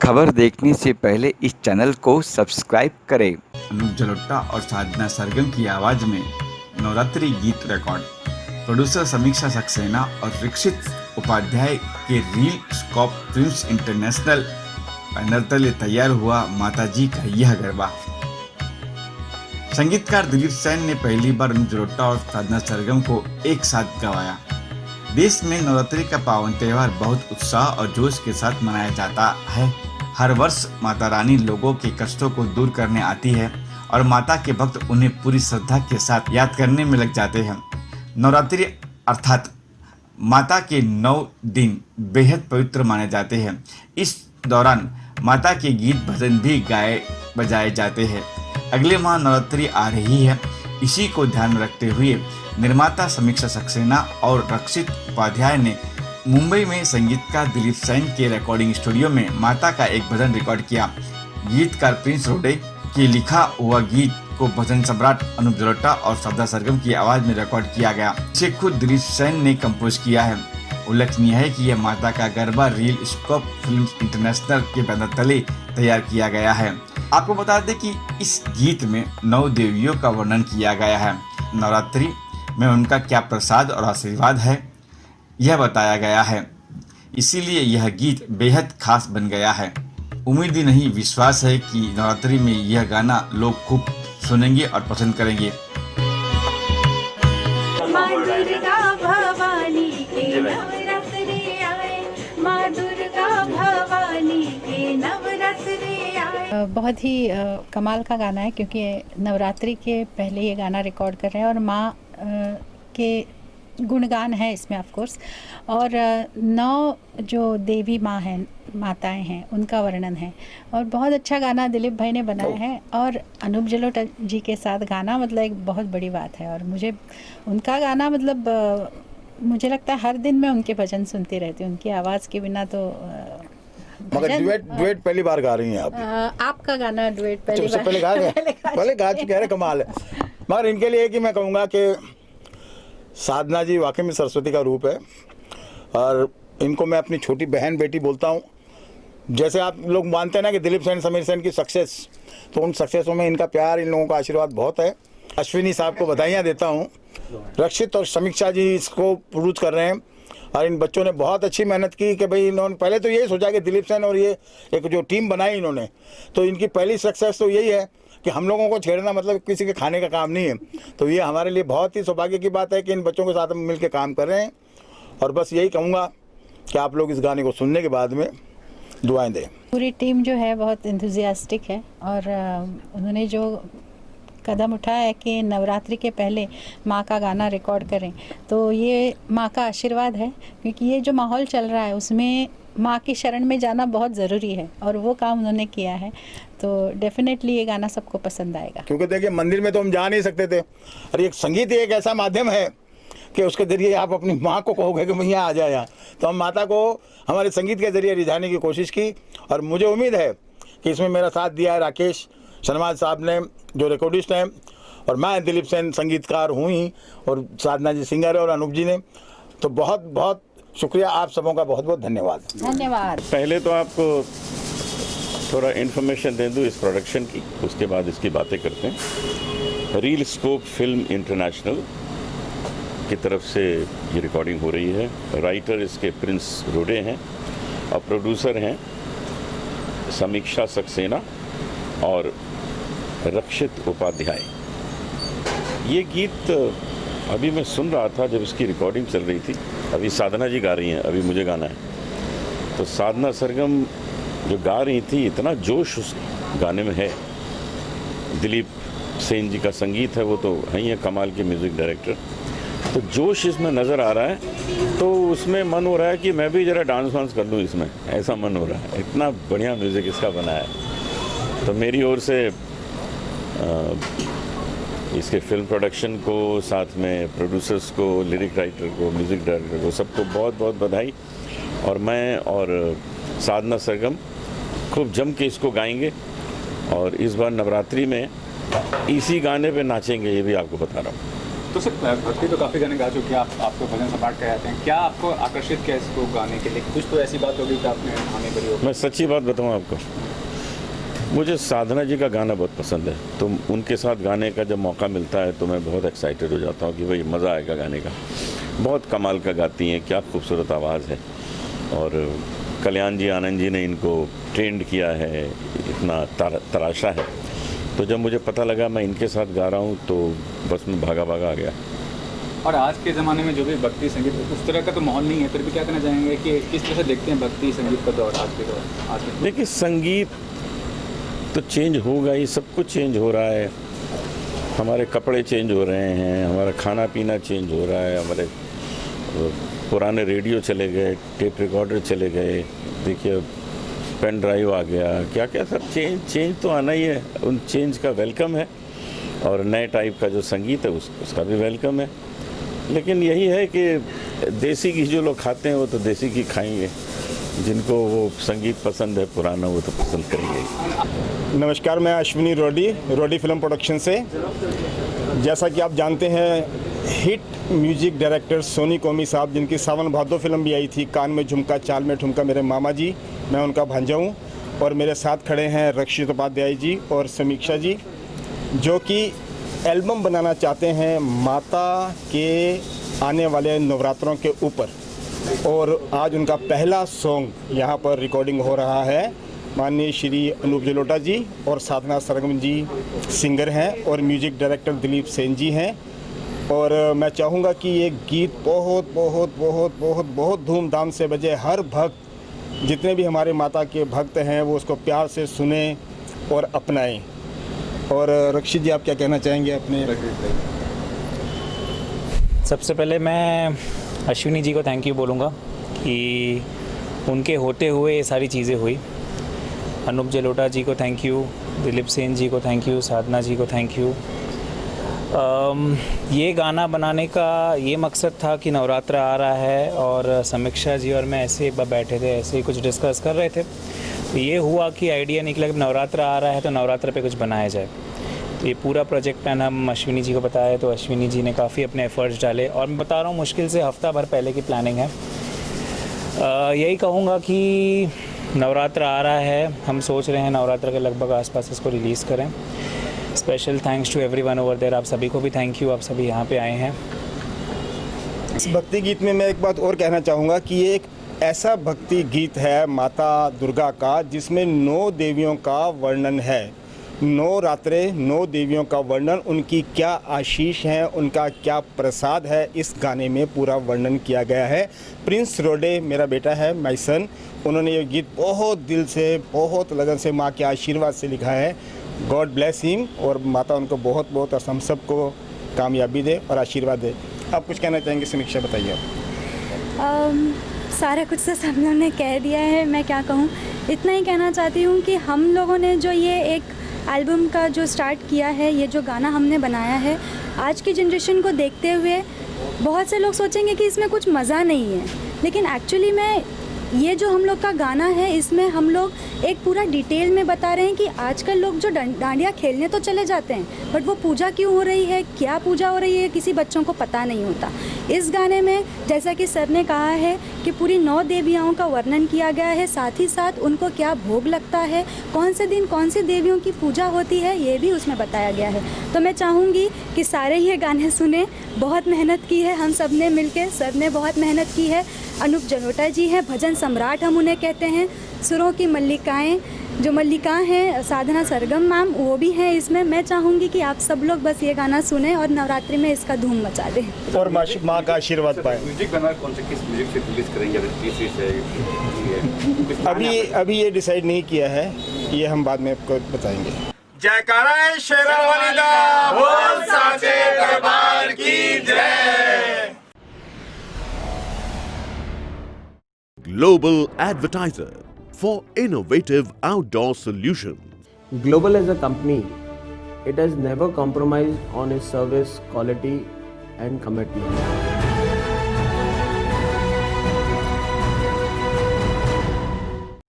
खबर देखने से पहले इस चैनल को सब्सक्राइब करें। अनूप जलोटा और साधना सरगम की आवाज में नवरात्रि गीत रिकॉर्ड। प्रोड्यूसर समीक्षा सक्सेना और रक्षित उपाध्याय के reel scope films international banner तले तैयार हुआ माताजी का यह गरबा। संगीतकार दिलीप सेन ने पहली बार अनूप जलोटा और साधना सरगम को एक साथ गवाया। देश में नवरात्रि का पावन त्योहार बहुत उत्साह और जोश के साथ मनाया जाता है। हर वर्ष माता रानी लोगों के कष्टों को दूर करने आती है और माता के भक्त उन्हें पूरी श्रद्धा के साथ याद करने में लग जाते हैं। नवरात्रि अर्थात माता के 9 दिन बेहद पवित्र माने जाते हैं। इस दौरान माता के गीत भजन भी गाए बजाए जाते हैं। अगले माह नवरात्रि आ रही है। इसी को ध्यान में रखते हुए निर्माता समीक्षा सक्सेना और रक्षित उपाध्याय ने मुंबई में संगीतकार दिलीप सेन के रिकॉर्डिंग स्टूडियो में माता का एक भजन रिकॉर्ड किया। गीतकार प्रिंस रोडे के लिखा हुआ गीत को भजन सम्राट अनूप जलोटा और साधना सरगम की आवाज में रिकॉर्ड किया गया। इसे खुद दिलीप सेन ने कंपोज किया है। उल्लेखनीय है कि यह माता का garba reel scope films international के बैनर तले तैयार किया गया है। आपको बता दें कि इस गीत में 9 देवियों का वर्णन किया गया है। नवरात्रि में उनका क्या प्रसाद और आशीर्वाद है यह बताया गया है, इसीलिए यह गीत बेहद खास बन गया है। उम्मीद ही नहीं विश्वास है कि नवरात्रि में यह गाना लोग खूब सुनेंगे और पसंद करेंगे। माँ दुर्गा भवानी के नवरात्रि आए, माँ दुर्गा भवानी के नवरात्रि आए। बहुत ही कमाल का गाना है, क्योंकि नवरात्रि के पहले ये गाना रिकॉर्ड कर रहे हैं और माँ के गुणगान है इसमें ऑफ कोर्स, और 9 जो देवी माँ हैं, माताएं हैं, उनका वर्णन है और बहुत अच्छा गाना दिलीप भाई ने बनाया है। और अनूप जलोटा जी के साथ गाना मतलब एक बहुत बड़ी बात है। और मुझे उनका गाना मतलब मुझे लगता है हर दिन मैं उनके भजन सुनती रहती हूँ। उनकी आवाज़ के बिना तो मगर डुएट पहली बार गा रही हैं आप। आपका गाना डुएट पहली बार पहले गा चुके हैं, कमाल है। मगर इनके लिए कि मैं कहूँगा कि साधना जी वाकई में सरस्वती का रूप है और इनको मैं अपनी छोटी बहन बेटी बोलता हूँ। जैसे आप लोग मानते हैं ना कि दिलीप सेन समीर सेन की सक्सेस, तो उन सक्सेसों में इनका प्यार, इन लोगों का आशीर्वाद बहुत है। अश्विनी साहब को बधाइयाँ देता हूँ। रक्षित और समीक्षा जी इसको प्रोड्यूस कर रहे हैं और इन बच्चों ने बहुत अच्छी मेहनत की कि भाई इन्होंने पहले तो यही सोचा कि दिलीप सेन और ये एक जो टीम बनाई इन्होंने, तो इनकी पहली सक्सेस तो यही है कि हम लोगों को छेड़ना मतलब किसी के खाने का काम नहीं है। तो ये हमारे लिए बहुत ही सौभाग्य की बात है कि इन बच्चों के साथ हम मिल के काम कर रहे हैं। और बस यही कहूँगा कि आप लोग इस गाने को सुनने के बाद में दुआएं दें। पूरी टीम जो है बहुत इंथुजियास्टिक है और उन्होंने जो कदम उठाया है कि नवरात्रि के पहले माँ का गाना रिकॉर्ड करें, तो ये माँ का आशीर्वाद है। क्योंकि ये जो माहौल चल रहा है उसमें माँ की शरण में जाना बहुत ज़रूरी है और वो काम उन्होंने किया है। तो डेफिनेटली ये गाना सबको पसंद आएगा। क्योंकि देखिए मंदिर में तो हम जा नहीं सकते थे और एक संगीत एक ऐसा माध्यम है कि उसके जरिए आप अपनी माँ को कहोगे कि भैया आ जाए यहाँ, तो हम माता को हमारे संगीत के जरिए रिझाने की कोशिश की। और मुझे उम्मीद है कि इसमें मेरा साथ दिया है राकेश शर्मा साहब ने जो रिकॉर्डिस्ट हैं, और मैं दिलीप सेन संगीतकार हूँ ही, और साधना जी सिंगर है और अनूप जी ने। तो बहुत बहुत शुक्रिया, आप सबों का बहुत बहुत धन्यवाद। धन्यवाद। पहले तो आपको थोड़ा इन्फॉर्मेशन दे दूँ इस प्रोडक्शन की, उसके बाद इसकी बातें करते हैं। रील स्कोप फिल्म इंटरनेशनल की तरफ से ये रिकॉर्डिंग हो रही है। राइटर इसके प्रिंस रोडे हैं और प्रोड्यूसर हैं समीक्षा सक्सेना और रक्षित उपाध्याय। ये गीत अभी मैं सुन रहा था जब इसकी रिकॉर्डिंग चल रही थी। अभी साधना जी गा रही हैं, अभी मुझे गाना है। तो साधना सरगम जो गा रही थी, इतना जोश उस गाने में है। दिलीप सेन जी का संगीत है, वो तो है ही है कमाल के म्यूज़िक डायरेक्टर। तो जोश इसमें नज़र आ रहा है, तो उसमें मन हो रहा है कि मैं भी ज़रा डांस वांस कर लूँ इसमें, ऐसा मन हो रहा है। इतना बढ़िया म्यूज़िक इसका बना है। तो मेरी ओर से इसके फिल्म प्रोडक्शन को, साथ में प्रोड्यूसर्स को, लिरिक राइटर को, म्यूज़िक डायरेक्टर को, सबको बहुत बहुत बधाई। और मैं और साधना सरगम खूब जम के इसको गाएंगे और इस बार नवरात्रि में इसी गाने पे नाचेंगे, ये भी आपको बता रहा हूँ। तो सर भक्ति तो काफ़ी गाने गा चुके हैं आप, आपको भजन सम्राट कह जाते हैं, क्या आपको आकर्षित किया इसको गाने के लिए? कुछ तो ऐसी बात होगी कि आपने हामी भरी हो। मैं सच्ची बात बताऊं आपको, मुझे साधना जी का गाना बहुत पसंद है, तो उनके साथ गाने का जब मौका मिलता है तो मैं बहुत एक्साइटेड हो जाता हूँ कि भाई मज़ा आएगा गाने का। बहुत कमाल का गाती हैं, क्या खूबसूरत आवाज़ है। और कल्याण जी, आनंद जी ने इनको ट्रेंड किया है, इतना तराशा है। तो जब मुझे पता लगा मैं इनके साथ गा रहा हूँ तो बस मैं भागा आ गया। और आज के ज़माने में जो भी भक्ति संगीत उस तरह का तो माहौल नहीं है, फिर भी क्या कहना चाहेंगे कि किस तरह से देखते हैं भक्ति संगीत का दौर आज के दौर? आज के देखिए, संगीत तो चेंज होगा ही, सब कुछ चेंज हो रहा है। हमारे कपड़े चेंज हो रहे हैं, हमारा खाना पीना चेंज हो रहा है, हमारे पुराने रेडियो चले गए, टेप रिकॉर्डर चले गए, देखिए पेन ड्राइव आ गया, क्या क्या सब चेंज तो आना ही है। उन चेंज का वेलकम है और नए टाइप का जो संगीत है उसका भी वेलकम है। लेकिन यही है कि देसी घी जो लोग खाते हैं वो तो देसी घी खाएंगे, जिनको वो संगीत पसंद है पुराना वो तो पसंद करेंगे। नमस्कार, मैं अश्विनी रोडी फिल्म प्रोडक्शन से। जैसा कि आप जानते हैं, हिट म्यूजिक डायरेक्टर सोनी कोमी साहब, जिनकी सावन भादो फिल्म भी आई थी, कान में झुमका चाल में ठुमका, मेरे मामा जी, मैं उनका भांजा हूँ। और मेरे साथ खड़े हैं रक्षित उपाध्याय जी और समीक्षा जी, जो कि एल्बम बनाना चाहते हैं माता के आने वाले नवरात्रों के ऊपर। और आज उनका पहला सॉन्ग यहाँ पर रिकॉर्डिंग हो रहा है। माननीय श्री अनूप जलोटा जी और साधना सरगम जी सिंगर हैं और म्यूजिक डायरेक्टर दिलीप सेन जी हैं। और मैं चाहूँगा कि ये गीत बहुत बहुत बहुत बहुत बहुत धूमधाम से बजे, हर भक्त, जितने भी हमारे माता के भक्त हैं वो उसको प्यार से सुने और अपनाएं। और रक्षित जी, आप क्या कहना चाहेंगे अपने? सबसे पहले मैं अश्विनी जी को थैंक यू बोलूँगा कि उनके होते हुए ये सारी चीज़ें हुई। अनूप जलोटा जी को थैंक यू, दिलीप सेन जी को थैंक यू, साधना जी को थैंक यू। ये गाना बनाने का ये मकसद था कि नवरात्र आ रहा है और समीक्षा जी और मैं ऐसे एक बार बैठे थे, ऐसे ही कुछ डिस्कस कर रहे थे, तो ये हुआ कि आइडिया निकला कि नवरात्र आ रहा है तो नवरात्र पे कुछ बनाया जाए। तो ये पूरा प्रोजेक्ट प्लान हम अश्विनी जी को बताया, तो अश्विनी जी ने काफ़ी अपने एफर्ट्स डाले और मैं बता रहा हूँ मुश्किल से हफ्ता भर पहले की प्लानिंग है। यही कहूँगा कि नवरात्र आ रहा है, हम सोच रहे हैं नवरात्र के लगभग आसपास इसको रिलीज़ करें। Special thanks to everyone over there, आप सभी को भी थैंक यू, आप सभी यहाँ पे आए हैं। इस भक्ति गीत में मैं एक बात और कहना चाहूँगा कि ये एक ऐसा भक्ति गीत है माता दुर्गा का जिसमें 9 देवियों का वर्णन है। 9 रात्रें 9 देवियों का वर्णन, उनकी क्या आशीष है, उनका क्या प्रसाद है, इस गाने में पूरा वर्णन किया गया है। प्रिंस रोडे मेरा बेटा है, माय सन, उन्होंने ये गीत बहुत दिल से, बहुत लगन से, माँ के आशीर्वाद से लिखा है। गॉड ब्लेस हिम, और माता उनको बहुत बहुत और हम सबको कामयाबी दे और आशीर्वाद दे। आप कुछ कहना चाहेंगे समीक्षा, बताइए आप। सारा कुछ तो सब लोगों ने कह दिया है, मैं क्या कहूँ। इतना ही कहना चाहती हूँ कि हम लोगों ने जो ये एक एल्बम का जो स्टार्ट किया है, ये जो गाना हमने बनाया है, आज की जनरेशन को देखते हुए बहुत से लोग सोचेंगे कि इसमें कुछ मज़ा नहीं है, लेकिन एक्चुअली में ये जो हम लोग का गाना है इसमें हम लोग एक पूरा डिटेल में बता रहे हैं कि आजकल लोग जो डांडिया खेलने तो चले जाते हैं, बट वो पूजा क्यों हो रही है, क्या पूजा हो रही है, किसी बच्चों को पता नहीं होता। इस गाने में जैसा कि सर ने कहा है कि पूरी 9 देवियों का वर्णन किया गया है, साथ ही साथ उनको क्या भोग लगता है, कौन से दिन कौन सी देवियों की पूजा होती है, ये भी उसमें बताया गया है। तो मैं चाहूँगी कि सारे ये गाने सुने। बहुत मेहनत की है हम सब ने मिलकर, सर ने बहुत मेहनत की है। अनूप जलोटा जी हैं, भजन सम्राट हम उन्हें कहते हैं। सुरों की मल्लिकाएँ, जो मल्लिका हैं, साधना सरगम मैम, वो भी हैं इसमें। मैं चाहूँगी कि आप सब लोग बस ये गाना सुने और नवरात्रि में इसका धूम मचा दें और माँ का आशीर्वाद पाएं। म्यूजिक बना कौन से किस म्यूजिक से रिलीज करेंगे? अभी ये डिसाइड नहीं किया है, ये हम बाद में आपको बताएंगे। जयकारा है शेरावाली दा, बोल साचे दरबार की जय। Global advertiser for innovative outdoor solutions. Global as a company, it has never compromised on its service quality and commitment.